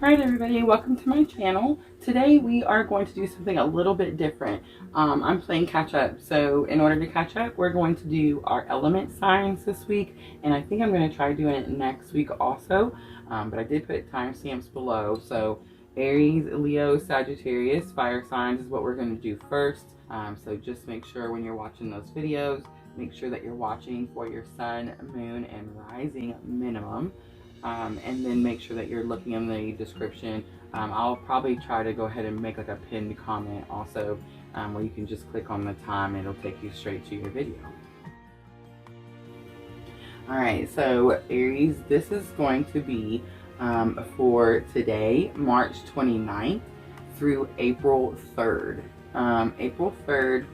Alright everybody, welcome to my channel. Today we are going to do something a little bit different. I'm playing catch up, so in order to catch up we're going to do our element signs this week, and I think I'm going to try doing it next week also, but I did put timestamps below. So Aries, Leo, Sagittarius, fire signs is what we're going to do first. So just make sure when you're watching those videos, make sure that you're watching for your sun, moon, and rising minimum. And then make sure that you're looking in the description. I'll probably try to go ahead and make like a pinned comment also, where you can just click on the time and it'll take you straight to your video. Alright, so Aries, this is going to be for today, March 29th through April 3rd. April 3rd,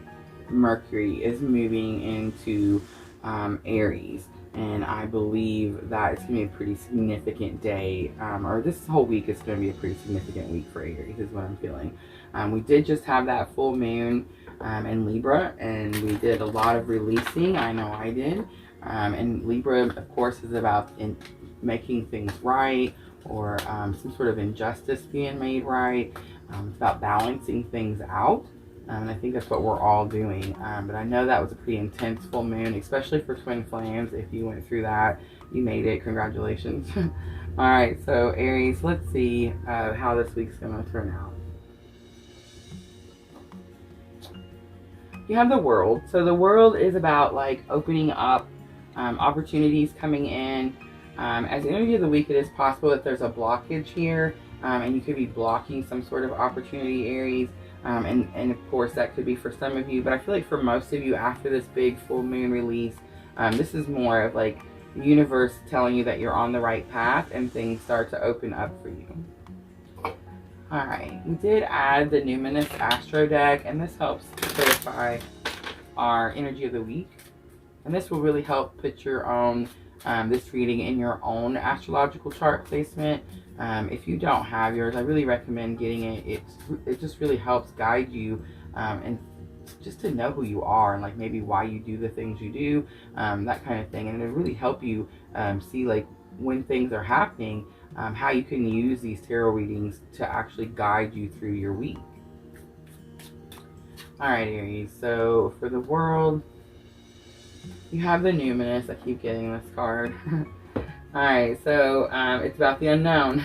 Mercury is moving into Aries. And I believe that it's going to be a pretty significant day, or this whole week is going to be a pretty significant week for Aries, is what I'm feeling. We did just have that full moon in Libra, and we did a lot of releasing. I know I did. And Libra, of course, is about making things right, or some sort of injustice being made right. It's about balancing things out. And I think that's what we're all doing. But I know that was a pretty intense full moon, especially for twin flames. If you went through that, you made it. Congratulations. All right, so Aries, let's see how this week's going to turn out. You have the World. So the World is about like opening up, opportunities coming in. As energy of the week, it is possible that there's a blockage here, and you could be blocking some sort of opportunity, Aries. And of course that could be for some of you, but I feel like for most of you, after this big full moon release, this is more of like the universe telling you that you're on the right path and things start to open up for you. Alright, we did add the Numinous Astro deck, and this helps clarify our energy of the week, and this will really help put your own this reading in your own astrological chart placement. If you don't have yours, I really recommend getting it. It just really helps guide you, and just to know who you are and like maybe why you do the things you do, that kind of thing. And it'll really help you see like when things are happening, how you can use these tarot readings to actually guide you through your week. Alright Aries, so for the World, you have the Numinous. I keep getting this card. Alright, so it's about the unknown.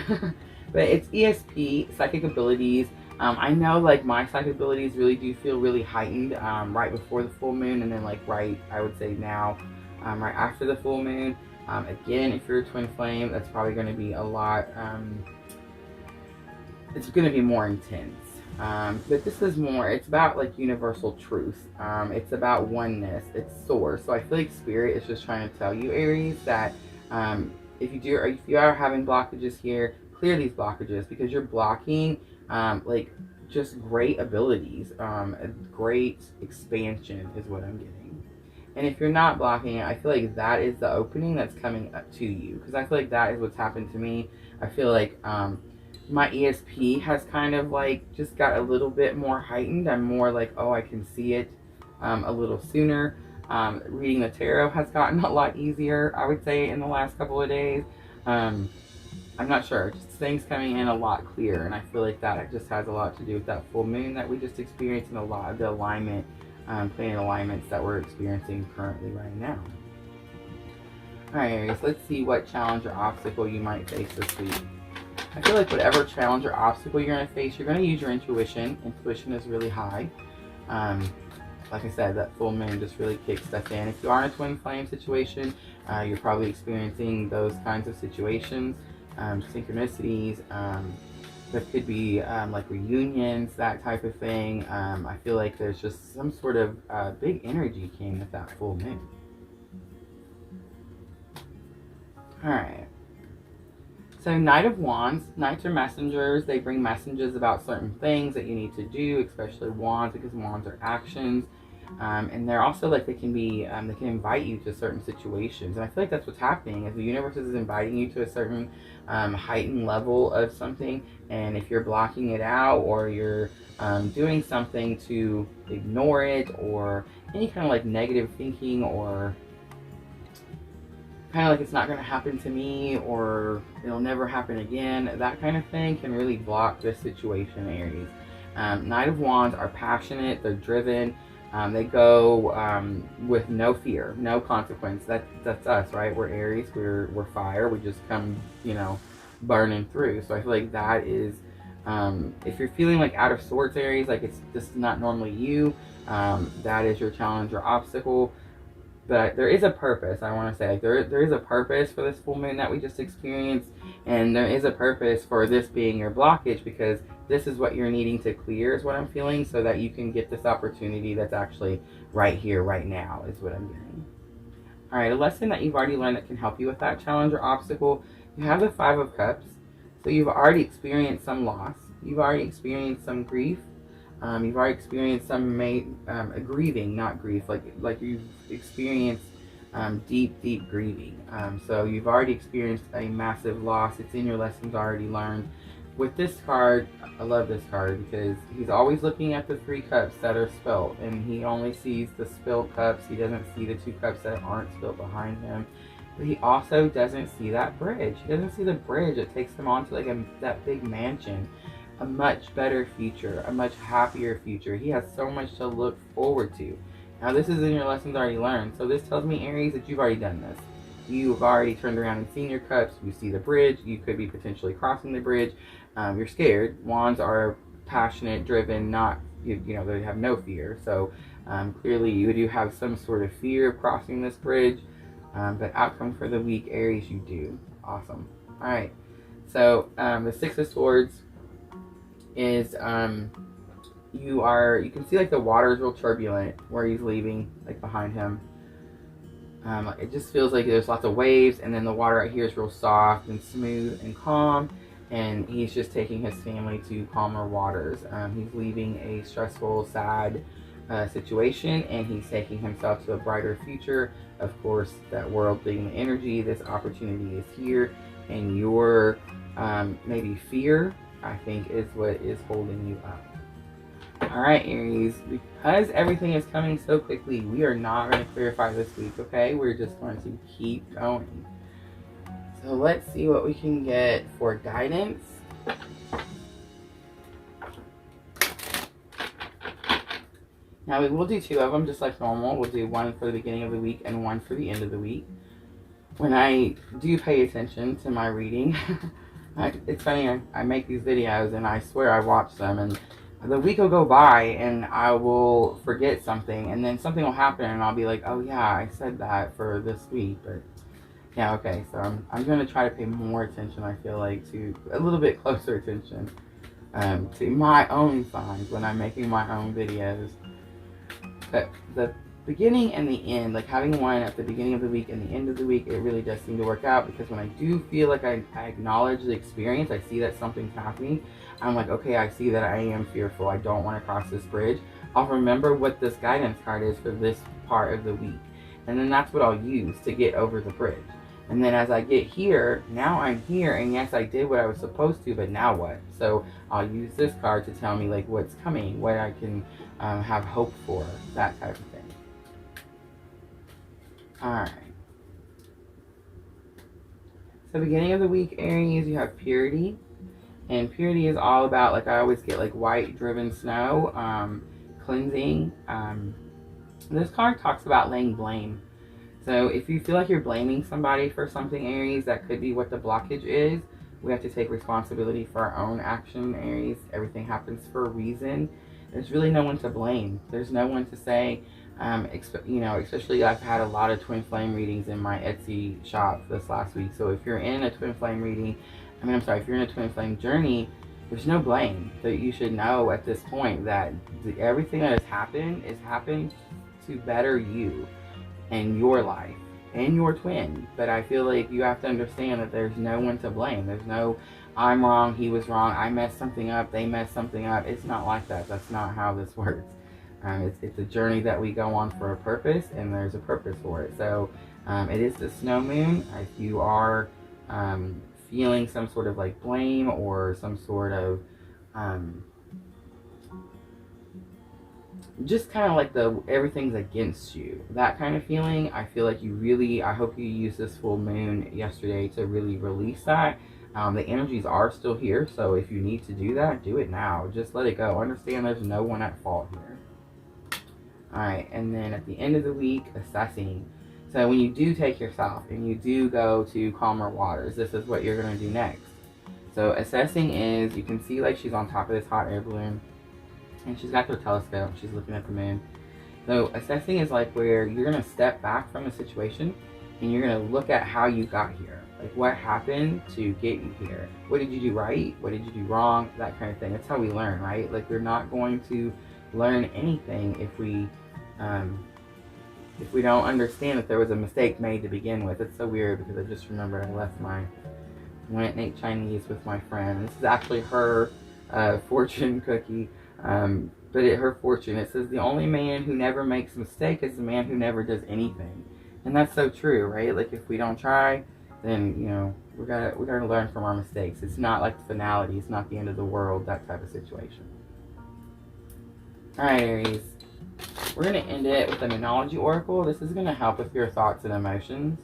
But it's ESP, psychic abilities. I know like my psychic abilities really do feel really heightened right before the full moon, and then like right, I would say now, right after the full moon. Again, if you're a twin flame, that's probably going to be a lot, it's going to be more intense. But this is more, it's about like universal truth. It's about oneness. It's source. So I feel like Spirit is just trying to tell you, Aries, that if you are having blockages here, clear these blockages, because you're blocking like just great abilities, great expansion is what I'm getting. And if you're not blocking it, I feel like that is the opening that's coming up to you, because I feel like that is what's happened to me. I feel like my ESP has kind of like just got a little bit more heightened. I'm more like, oh, I can see it a little sooner. Reading the tarot has gotten a lot easier, I would say, in the last couple of days. I'm not sure, just things coming in a lot clearer, and I feel like that just has a lot to do with that full moon that we just experienced, and a lot of the alignment, planet alignments that we're experiencing currently right now. Alright Aries, let's see what challenge or obstacle you might face this week. I feel like whatever challenge or obstacle you're going to face, you're going to use your intuition. Intuition is really high. Like I said, that full moon just really kicks stuff in. If you are in a twin flame situation, you're probably experiencing those kinds of situations, synchronicities. There could be like reunions, that type of thing. I feel like there's just some sort of big energy came with that full moon. Alright. So Knight of Wands, Knights are messengers. They bring messages about certain things that you need to do, especially Wands, because Wands are actions. And they're also like, they can invite you to certain situations. And I feel like that's what's happening, is the universe is inviting you to a certain heightened level of something. And if you're blocking it out, or you're doing something to ignore it, or any kind of like negative thinking, or kind of like it's not going to happen to me, or it'll never happen again, that kind of thing can really block this situation, Aries. Knight of Wands are passionate, they're driven, they go with no fear, no consequence. That's us, right? We're Aries, we're fire, we just come, you know, burning through. So I feel like that is, if you're feeling like out of sorts, Aries, like it's just not normally you, that is your challenge or obstacle. But there is a purpose, I want to say. Like there is a purpose for this full moon that we just experienced. And there is a purpose for this being your blockage, because this is what you're needing to clear, is what I'm feeling, so that you can get this opportunity that's actually right here, right now, is what I'm getting. All right, a lesson that you've already learned that can help you with that challenge or obstacle. You have the Five of Cups. So you've already experienced some loss. You've already experienced some grief. You've already experienced some grieving, not grief, like you've experienced deep grieving. So you've already experienced a massive loss. It's in your lessons already learned. With this card, I love this card because he's always looking at the 3 cups that are spilt, and he only sees the spilled cups. He doesn't see the 2 cups that aren't spilled behind him. But he also doesn't see that bridge. He doesn't see the bridge that takes him onto like that big mansion. A much better future, a much happier future. He has so much to look forward to. Now this is in your lessons already learned. So this tells me, Aries, that you've already done this. You've already turned around and seen your cups. You see the bridge. You could be potentially crossing the bridge. You're scared. Wands are passionate, driven, not, you know, they have no fear. So clearly you do have some sort of fear of crossing this bridge. But outcome for the week, Aries, you do. Awesome. All right. So the 6 of Swords is you can see like the water is real turbulent where he's leaving, like behind him. It just feels like there's lots of waves, and then the water right here is real soft and smooth and calm, and he's just taking his family to calmer waters. He's leaving a stressful, sad situation, and he's taking himself to a brighter future. Of course, that world being the energy, this opportunity is here, and your maybe fear, I think, is what is holding you up. All right, Aries, because everything is coming so quickly, we are not going to clarify this week, okay? We're just going to keep going. So let's see what we can get for guidance. Now we will do 2 of them just like normal. We'll do one for the beginning of the week and one for the end of the week. When I do pay attention to my reading, it's funny, I make these videos and I swear I watch them, and the week will go by and I will forget something, and then something will happen and I'll be like, oh yeah, I said that for this week. But yeah, okay, so I'm going to try to pay more attention, I feel like, to a little bit closer attention to my own signs when I'm making my own videos. But the beginning and the end, like having one at the beginning of the week and the end of the week, it really does seem to work out, because when I do feel like I acknowledge the experience, I see that something's happening, I'm like, okay, I see that I am fearful, I don't want to cross this bridge. I'll remember what this guidance card is for this part of the week, and then that's what I'll use to get over the bridge. And then as I get here, now I'm here, and yes, I did what I was supposed to, but now what? So I'll use this card to tell me like what's coming, what I can have hope for, that type of thing. Alright. So beginning of the week, Aries, you have purity. And purity is all about, like I always get like white driven snow, cleansing. This card talks about laying blame. So if you feel like you're blaming somebody for something, Aries, that could be what the blockage is. We have to take responsibility for our own action, Aries. Everything happens for a reason. There's really no one to blame. There's no one to say, you know, especially I've had a lot of twin flame readings in my Etsy shop this last week. So if you're in a twin flame reading, if you're in a twin flame journey, there's no blame. That you should know at this point that everything that has happened to better you and your life and your twin. But I feel like you have to understand that there's no one to blame. There's no, I'm wrong, he was wrong, I messed something up, they messed something up. It's not like that. That's not how this works. It's a journey that we go on for a purpose, and there's a purpose for it. So it is the snow moon. If you are feeling some sort of like blame or some sort of just kind of like the everything's against you, that kind of feeling. I feel like you really, I hope you use this full moon yesterday to really release that. The energies are still here, so if you need to do that, do it now. Just let it go. Understand there's no one at fault here. All right, and then at the end of the week, assessing. So when you do take yourself and you do go to calmer waters, this is what you're going to do next. So assessing is, you can see like she's on top of this hot air balloon, and she's got her telescope, she's looking at the moon. So assessing is like where you're going to step back from a situation and you're going to look at how you got here. Like what happened to get you here? What did you do right? What did you do wrong? That kind of thing. That's how we learn, right? Like we're not going to learn anything if we don't understand that there was a mistake made to begin with. It's so weird because I just remembered I went and ate Chinese with my friend. This is actually her fortune cookie. But her fortune, it says the only man who never makes a mistake is the man who never does anything. And that's so true, right? Like if we don't try, then, you know, we gotta learn from our mistakes. It's not like the finality, it's not the end of the world, that type of situation. Alright, Aries. We're gonna end it with a moonology oracle. This is gonna help with your thoughts and emotions.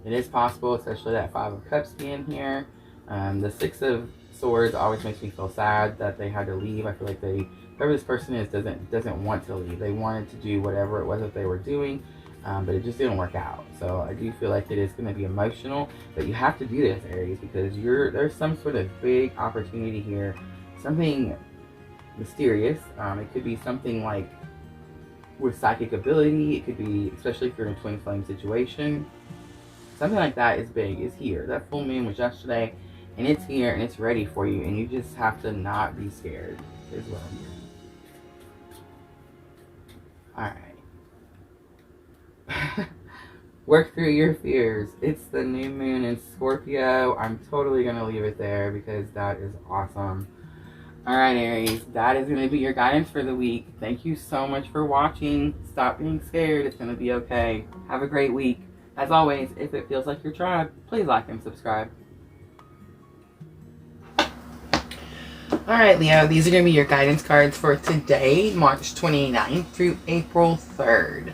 It is possible, especially that Five of Cups being here. The Six of Swords always makes me feel sad that they had to leave. I feel like whoever this person is doesn't want to leave. They wanted to do whatever it was that they were doing, but it just didn't work out. So I do feel like it is going to be emotional, but you have to do this, Aries, because there's some sort of big opportunity here, something mysterious. It could be something like with psychic ability. It could be, especially if you're in a twin flame situation, something like that is big, is here. That full moon was yesterday. And it's here, and it's ready for you, and you just have to not be scared, is what I'm hearing. Alright. Work through your fears. It's the new moon in Scorpio. I'm totally going to leave it there because that is awesome. Alright, Aries. That is going to be your guidance for the week. Thank you so much for watching. Stop being scared. It's going to be okay. Have a great week. As always, if it feels like your tribe, please like and subscribe. Alright, Leo, these are going to be your guidance cards for today, March 29th through April 3rd.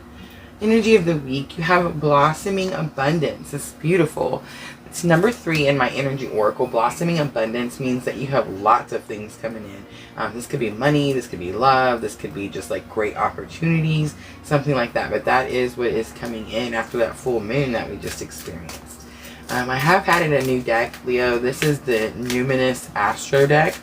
Energy of the week, you have blossoming abundance. It's beautiful. It's number 3 in my energy oracle. Blossoming abundance means that you have lots of things coming in. This could be money, this could be love, this could be just like great opportunities, something like that. But that is what is coming in after that full moon that we just experienced. I have added a new deck, Leo. This is the Numinous Astro deck.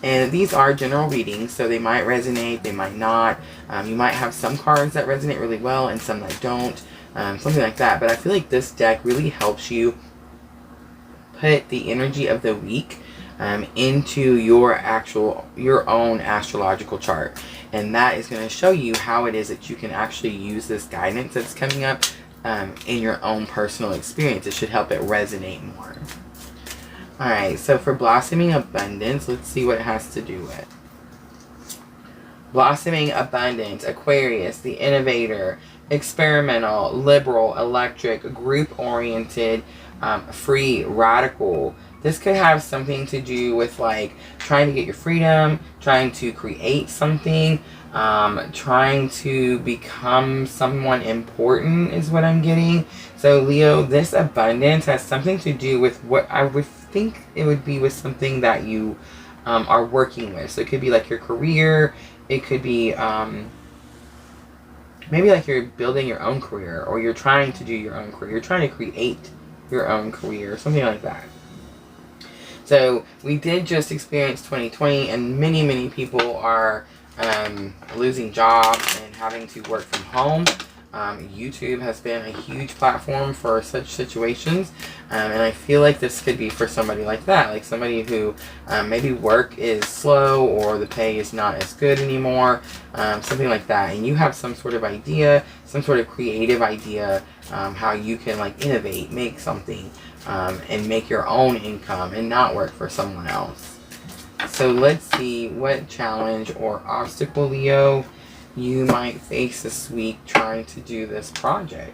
And these are general readings, so they might resonate, they might not. You might have some cards that resonate really well and some that don't, something like that. But I feel like this deck really helps you put the energy of the week into your own astrological chart. And that is going to show you how it is that you can actually use this guidance that's coming up in your own personal experience. It should help it resonate more. Alright, so for blossoming abundance, let's see what it has to do with. Blossoming abundance, Aquarius, the innovator, experimental, liberal, electric, group-oriented, free, radical. This could have something to do with like trying to get your freedom, trying to create something, trying to become someone important is what I'm getting. So Leo, this abundance has something to do with what I would think it would be with something that you are working with. So it could be like your career. It could be maybe like you're building your own career, or you're trying to do your own career. You're trying to create your own career, something like that. So we did just experience 2020, and many people are losing jobs and having to work from home. YouTube has been a huge platform for such situations, and I feel like this could be for somebody like that, like somebody who maybe work is slow or the pay is not as good anymore, something like that, and you have some sort of idea, some sort of creative idea, how you can like innovate, make something, and make your own income and not work for someone else. So let's see what challenge or obstacle, Leo, you might face this week trying to do this project.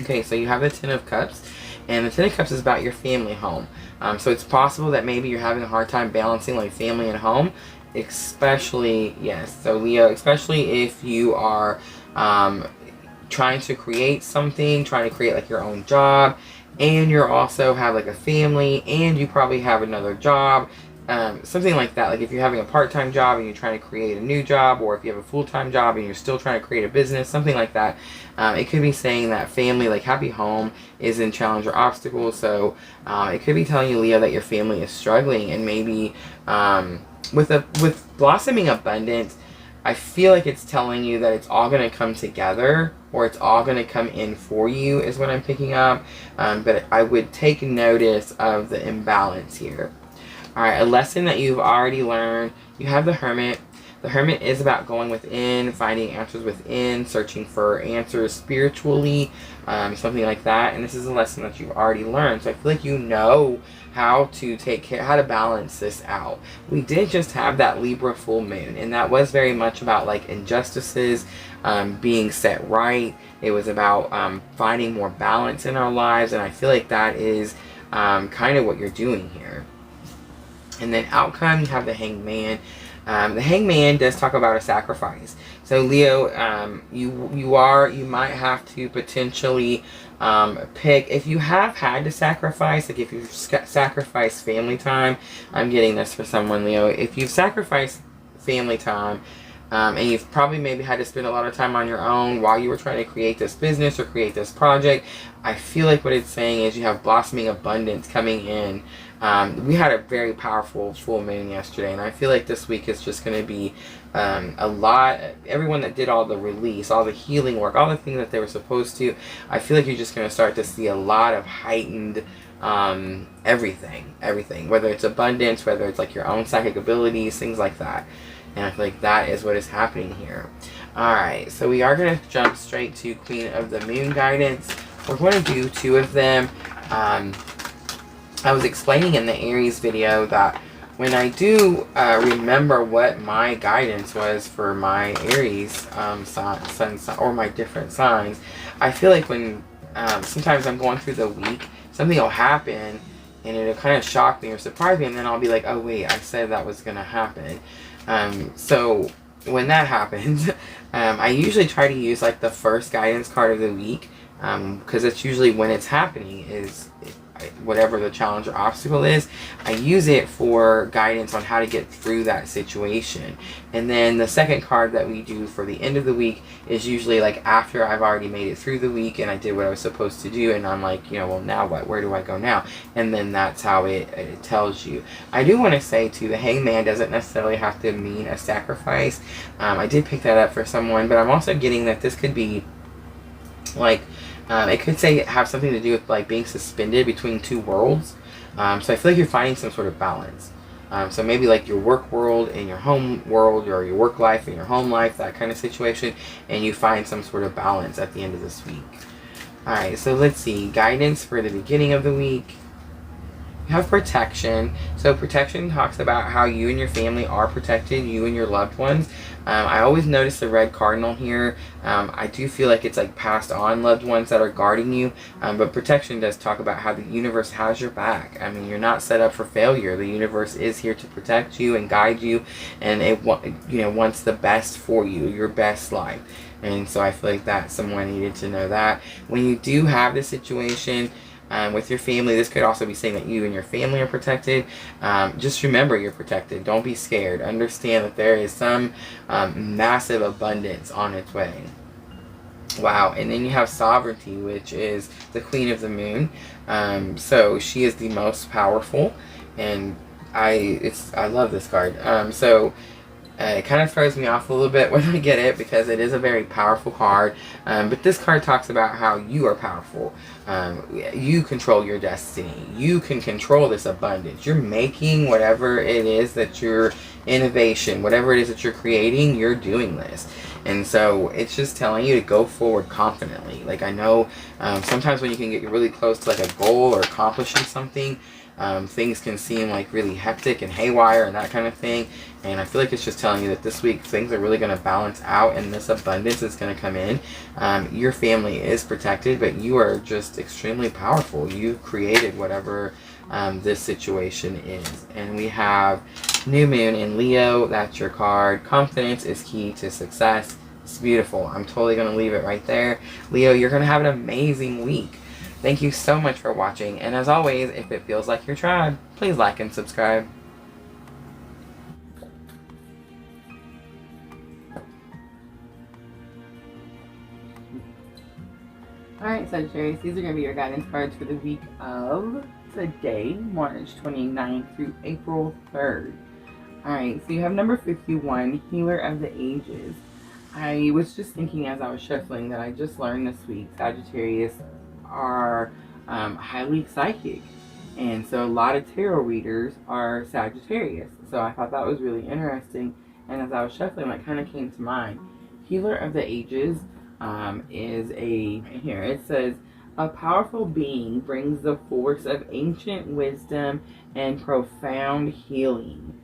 Okay, so you have the Ten of Cups, And the Ten of Cups is about your family home. So it's possible that maybe you're having a hard time balancing like family and home, especially, yes, so Leo, especially if you are trying to create something, trying to create like your own job, and you're also have like a family, and you probably have another job, something like that. Like if you're having a part-time job and you're trying to create a new job, or if you have a full-time job and you're still trying to create a business, something like that. It could be saying that family, like happy home, is in challenge or obstacle. So it could be telling you, Leo, that your family is struggling, and maybe with blossoming abundance, I feel like it's telling you that it's all going to come together, or it's all going to come in for you, is what I'm picking up. But I would take notice of the imbalance here. All right, a lesson that you've already learned. You have the Hermit. The Hermit is about going within, finding answers within, searching for answers spiritually, something like that. And this is a lesson that you've already learned. So I feel like you know how to take care, how to balance this out. We did just have that Libra full moon, and that was very much about like injustices being set right. It was about finding more balance in our lives, and I feel like that is kind of what you're doing here. And then outcome, you have the Hangman. The Hangman does talk about a sacrifice. So Leo, you might have to potentially pick, if you have had to sacrifice, like if you've sacrificed family time. I'm getting this for someone, Leo. If you've sacrificed family time, and you've probably maybe had to spend a lot of time on your own while you were trying to create this business or create this project, I feel like what it's saying is you have blossoming abundance coming in. We had a very powerful full moon yesterday, and I feel like this week is just going to be a lot. Everyone that did all the release, all the healing work, all the things that they were supposed to, I feel like you're just going to start to see a lot of heightened everything, whether it's abundance, whether it's like your own psychic abilities, things like that. And I feel like that is what is happening here. Alright, so we are going to jump straight to Queen of the Moon guidance. We're going to do 2 of them. I was explaining in the Aries video that when I do remember what my guidance was for my Aries sun, or my different signs, I feel like when sometimes I'm going through the week, something will happen and it'll kind of shock me or surprise me, and then I'll be like, oh wait, I said that was going to happen. So when that happens, I usually try to use like the first guidance card of the week, because it's usually when it's happening, is whatever the challenge or obstacle is. I use it for guidance on how to get through that situation. And then the second card that we do for the end of the week is usually like after I've already made it through the week and I did what I was supposed to do, and I'm like, you know, well, now what? Where do I go now? And then that's how it tells you. I do want to say too, the Hangman doesn't necessarily have to mean a sacrifice. I did pick that up for someone, but I'm also getting that this could be like, it could have something to do with like being suspended between 2 worlds. So I feel like you're finding some sort of balance. So maybe like your work world and your home world, or your work life and your home life, that kind of situation, and you find some sort of balance at the end of this week. Alright, so let's see. Guidance for the beginning of the week. You have protection. So protection talks about how you and your family are protected, you and your loved ones. I always notice the red cardinal here. I do feel like it's like passed on loved ones that are guarding you. But protection does talk about how the universe has your back. I mean, you're not set up for failure. The universe is here to protect you and guide you, and it wants the best for you, your best life. And so I feel like that someone needed to know that. When you do have this situation with your family, this could also be saying that you and your family are protected. Just remember you're protected. Don't be scared. Understand that there is some massive abundance on its way. Wow. And then you have sovereignty, which is the Queen of the Moon. So she is the most powerful, and I love this card. It kind of throws me off a little bit when I get it, because it is a very powerful card. But this card talks about how you are powerful. You control your destiny. You can control this abundance. You're making whatever it is that your innovation, whatever it is that you're creating, you're doing this. And so it's just telling you to go forward confidently. Like, I know Sometimes when you can get really close to like a goal or accomplishing something, things can seem like really hectic and haywire and that kind of thing. And I feel like it's just telling you that this week things are really going to balance out and this abundance is going to come in. Your family is protected, but you are just extremely powerful. You created whatever this situation is. And we have New Moon in Leo. That's your card. Confidence is key to success. It's beautiful. I'm totally going to leave it right there. Leo, you're going to have an amazing week. Thank you so much for watching. And as always, if it feels like your tribe, please like and subscribe. Alright, Sagittarius, these are going to be your guidance cards for the week of today, March 29th through April 3rd. Alright, so you have number 51, Healer of the Ages. I was just thinking as I was shuffling that I just learned this week Sagittarius are highly psychic. And so a lot of tarot readers are Sagittarius. So I thought that was really interesting. And as I was shuffling, that kind of came to mind. Healer of the Ages is here it says, a powerful being brings the force of ancient wisdom and profound healing.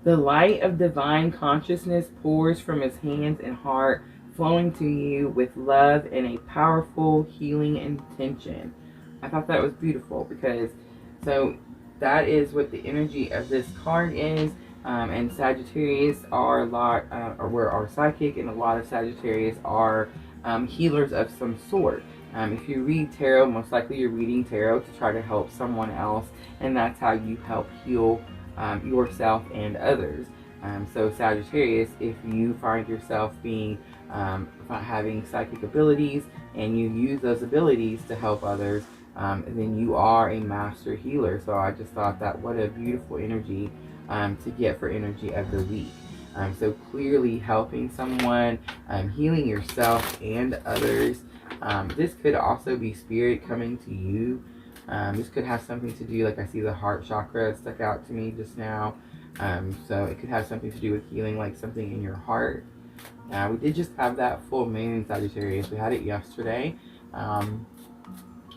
The light of divine consciousness pours from his hands and heart, flowing to you with love and a powerful healing intention. I thought that was beautiful because, so that is what the energy of this card is. And Sagittarius are a lot, are psychic, and a lot of Sagittarius are healers of some sort. If you read tarot, most likely you're reading tarot to try to help someone else, and that's how you help heal yourself and others. So Sagittarius, if you find yourself being having psychic abilities and you use those abilities to help others, then you are a master healer. So I just thought that what a beautiful energy to get for energy of the week. So clearly helping someone, healing yourself and others. This could also be spirit coming to you. This could have something to do, like I see the heart chakra stuck out to me just now. So it could have something to do with healing, like something in your heart. We did just have that full moon in Sagittarius. We had it yesterday.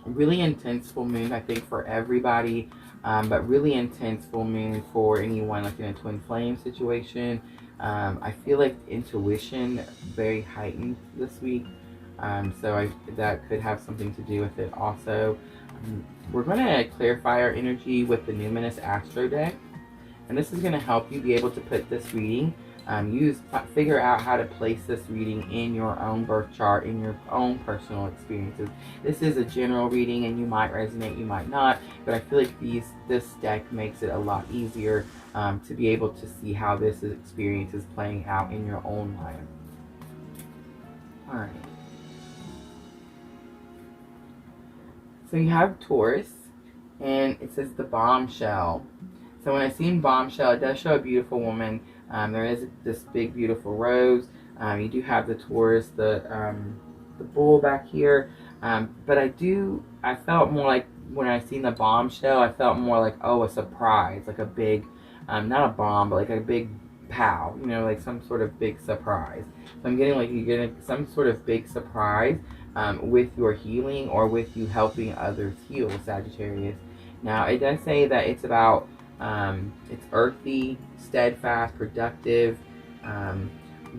Really intense full moon, I think, for everybody. But really intense full moon for anyone like in a twin flame situation. I feel like intuition very heightened this week. So that could have something to do with it also. We're going to clarify our energy with the Numinous Astro deck. And this is going to help you be able to put this reading, figure out how to place this reading in your own birth chart, in your own personal experiences. This is a general reading and you might resonate, you might not, but I feel like this deck makes it a lot easier to be able to see how this experience is playing out in your own life. Alright. So you have Taurus, and it says the bombshell. So when I seen bombshell, it does show a beautiful woman. There is this big, beautiful rose. You do have the Taurus, the bull back here. But I felt more like when I seen the bombshell, I felt more like, oh, a surprise, like a big, not a bomb, but like a big pow, you know, like some sort of big surprise. So I'm getting like you're getting some sort of big surprise with your healing or with you helping others heal, Sagittarius. Now, it does say that it's about, it's earthy, steadfast, productive,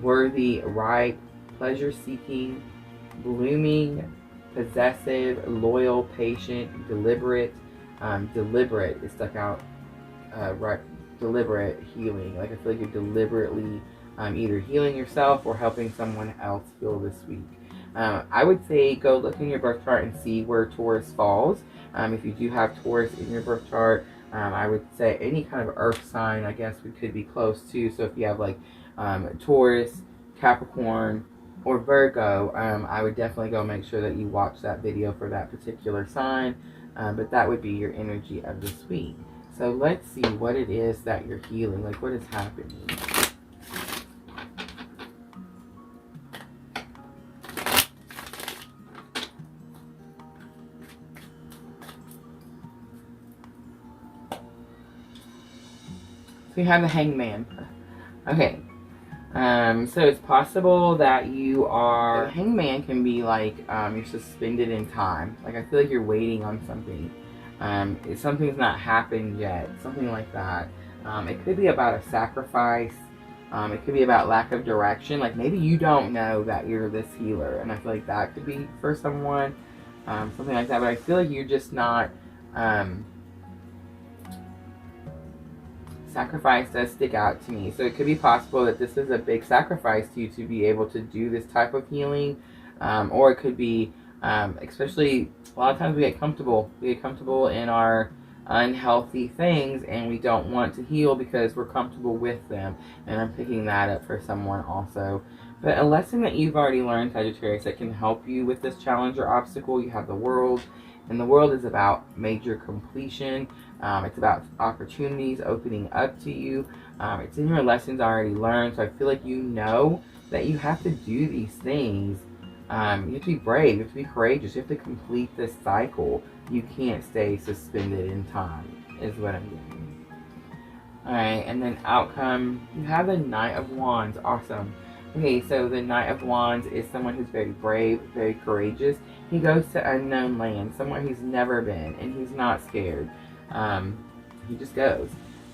worthy, right, pleasure-seeking, blooming, possessive, loyal, patient, deliberate. Deliberate is stuck out, right, deliberate healing. Like I feel like you're deliberately either healing yourself or helping someone else heal this week. I would say go look in your birth chart and see where Taurus falls. If you do have Taurus in your birth chart, I would say any kind of earth sign, I guess we could be close to. So if you have like Taurus, Capricorn, or Virgo, I would definitely go make sure that you watch that video for that particular sign. But that would be your energy of this week. So let's see what it is that you're healing, like what is happening. So you have the Hangman. Okay. So it's possible that you are, the hangman can be like, you're suspended in time. Like, I feel like you're waiting on something. Something's not happened yet, something like that. It could be about a sacrifice. It could be about lack of direction. Like, maybe you don't know that you're this healer, and I feel like that could be for someone, something like that. But I feel like you're just not, sacrifice does stick out to me. So it could be possible that this is a big sacrifice to you to be able to do this type of healing. Or it could be, especially a lot of times we get comfortable. We get comfortable in our unhealthy things, and we don't want to heal because we're comfortable with them. And I'm picking that up for someone also. But a lesson that you've already learned, Sagittarius, that can help you with this challenge or obstacle, you have the world. And the world is about major completion. It's about opportunities opening up to you. It's in your lessons already learned. So I feel like you know that you have to do these things. You have to be brave. You have to be courageous. You have to complete this cycle. You can't stay suspended in time, is what I'm getting. Alright, and then outcome. You have the Knight of Wands. Awesome. Okay, so the Knight of Wands is someone who's very brave, very courageous. He goes to unknown land, somewhere he's never been, and he's not scared. He just goes.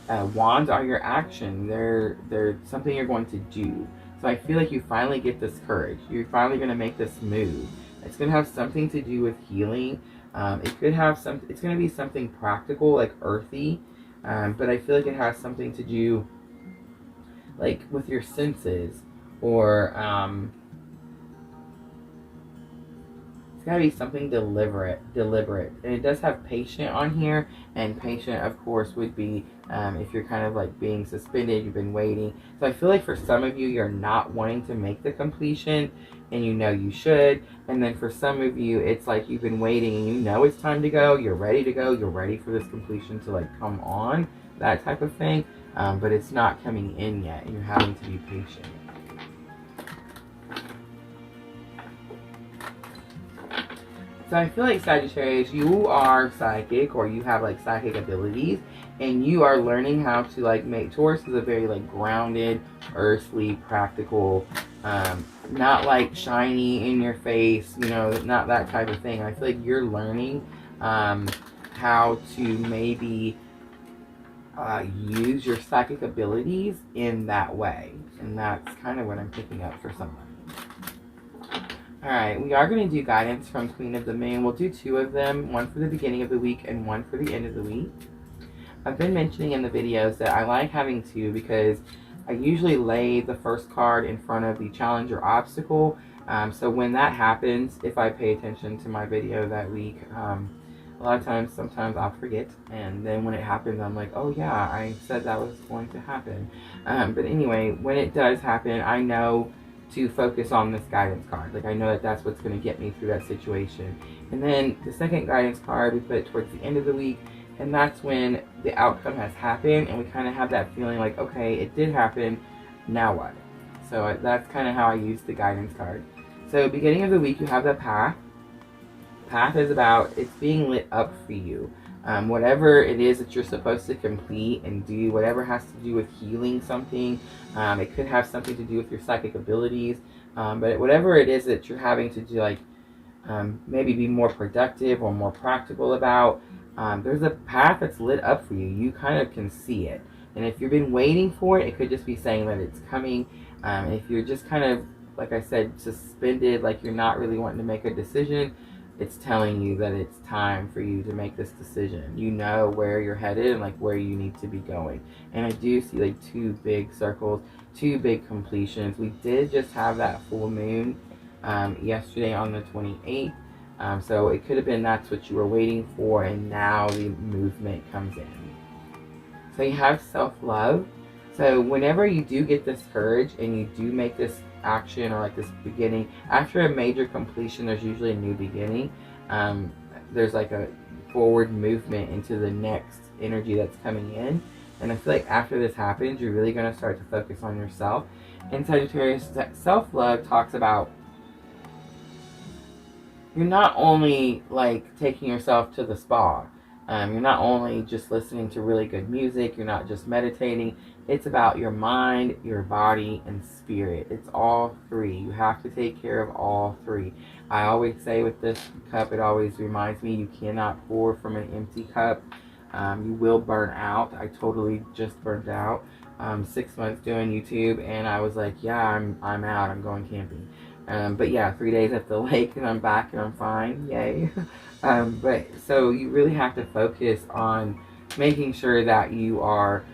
Wands are your action. They're something you're going to do. So I feel like you finally get this courage. You're finally going to make this move. It's going to have something to do with healing. It could have some. It's going to be something practical, like earthy. But I feel like it has something to do, like, with your senses, or it's got to be something deliberate. And it does have patient on here, and patient, of course, would be if you're kind of like being suspended, you've been waiting. So I feel like for some of you, you're not wanting to make the completion, and you know you should. And then for some of you, it's like you've been waiting, and you know it's time to go. You're ready to go. You're ready for this completion to like come on, that type of thing. But it's not coming in yet, and you're having to be patient. So I feel like, Sagittarius, you are psychic, or you have like psychic abilities, and you are learning how to like make. Taurus is a very like grounded, earthly, practical, not like shiny in your face, you know, not that type of thing. I feel like you're learning how to maybe use your psychic abilities in that way, and that's kind of what I'm picking up for someone. Alright, we are going to do guidance from Queen of the Moon. We'll do two of them, one for the beginning of the week and one for the end of the week. I've been mentioning in the videos that I like having two because I usually lay the first card in front of the challenge or obstacle. So when that happens, if I pay attention to my video that week, a lot of times, sometimes I'll forget. And then when it happens, I'm like, oh yeah, I said that was going to happen. But anyway, when it does happen, I know to focus on this guidance card. Like, I know that that's what's going to get me through that situation. And then the second guidance card, we put it towards the end of the week, and that's when the outcome has happened, and we kind of have that feeling like, okay, it did happen, now what? So that's kind of how I use the guidance card. So beginning of the week, you have the path. Path is about, it's being lit up for you. Whatever it is that you're supposed to complete and do, whatever has to do with healing something, it could have something to do with your psychic abilities, but whatever it is that you're having to do, like maybe be more productive or more practical about, there's a path that's lit up for you. You kind of can see it, and if you've been waiting for it, it could just be saying that it's coming. If you're just kind of, like I said, suspended, like you're not really wanting to make a decision, it's telling you that it's time for you to make this decision. You know where you're headed and like where you need to be going. And I do see like two big circles, two big completions. We did just have that full moon yesterday on the 28th. So it could have been that's what you were waiting for, and now the movement comes in. So you have self-love. So whenever you do get this courage and you do make this action, or like this beginning, after a major completion, there's usually a new beginning. There's like a forward movement into the next energy that's coming in. And I feel like after this happens, you're really going to start to focus on yourself. And Sagittarius, self-love talks about you're not only like taking yourself to the spa. You're not only just listening to really good music, you're not just meditating. It's about your mind, your body, and spirit. It's all three. You have to take care of all three. I always say with this cup, it always reminds me you cannot pour from an empty cup. You will burn out. I totally just burnt out. 6 months doing YouTube, and I was like, yeah, I'm out. I'm going camping. But yeah, 3 days at the lake, and I'm back, and I'm fine. Yay. But so you really have to focus on making sure that you are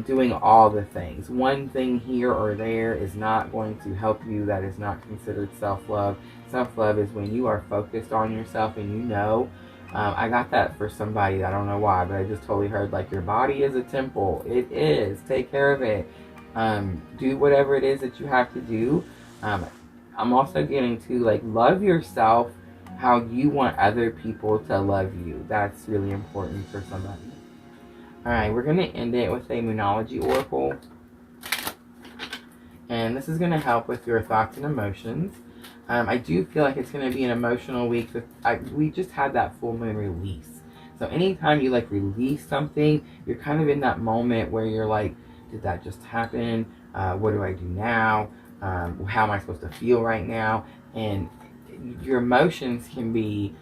doing all the things. One thing here or there is not going to help you. That is not considered self-love. Self-love is when you are focused on yourself and you know. I got that for somebody. I don't know why, but I just totally heard like your body is a temple. It is. Take care of it. Do whatever it is that you have to do. I'm also getting to like love yourself how you want other people to love you. That's really important for somebody. Alright, we're going to end it with a moonology oracle. And this is going to help with your thoughts and emotions. I do feel like it's going to be an emotional week. We just had that full moon release. So anytime you like release something, you're kind of in that moment where you're like, did that just happen? What do I do now? How am I supposed to feel right now? And your emotions can be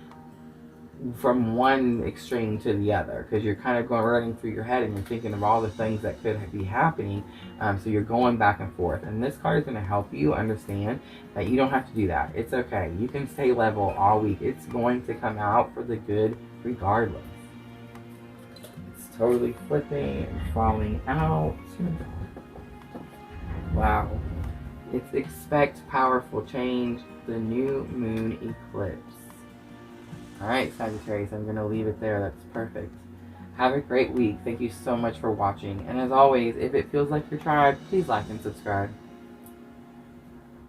from one extreme to the other because you're kind of going running through your head and you're thinking of all the things that could be happening. So you're going back and forth. And this card is going to help you understand that you don't have to do that. It's okay. You can stay level all week. It's going to come out for the good regardless. It's totally flipping and falling out. Wow. It's expect powerful change. The new moon eclipse. Alright, Sagittarius, I'm going to leave it there. That's perfect. Have a great week. Thank you so much for watching. And as always, if it feels like your tribe, please like and subscribe.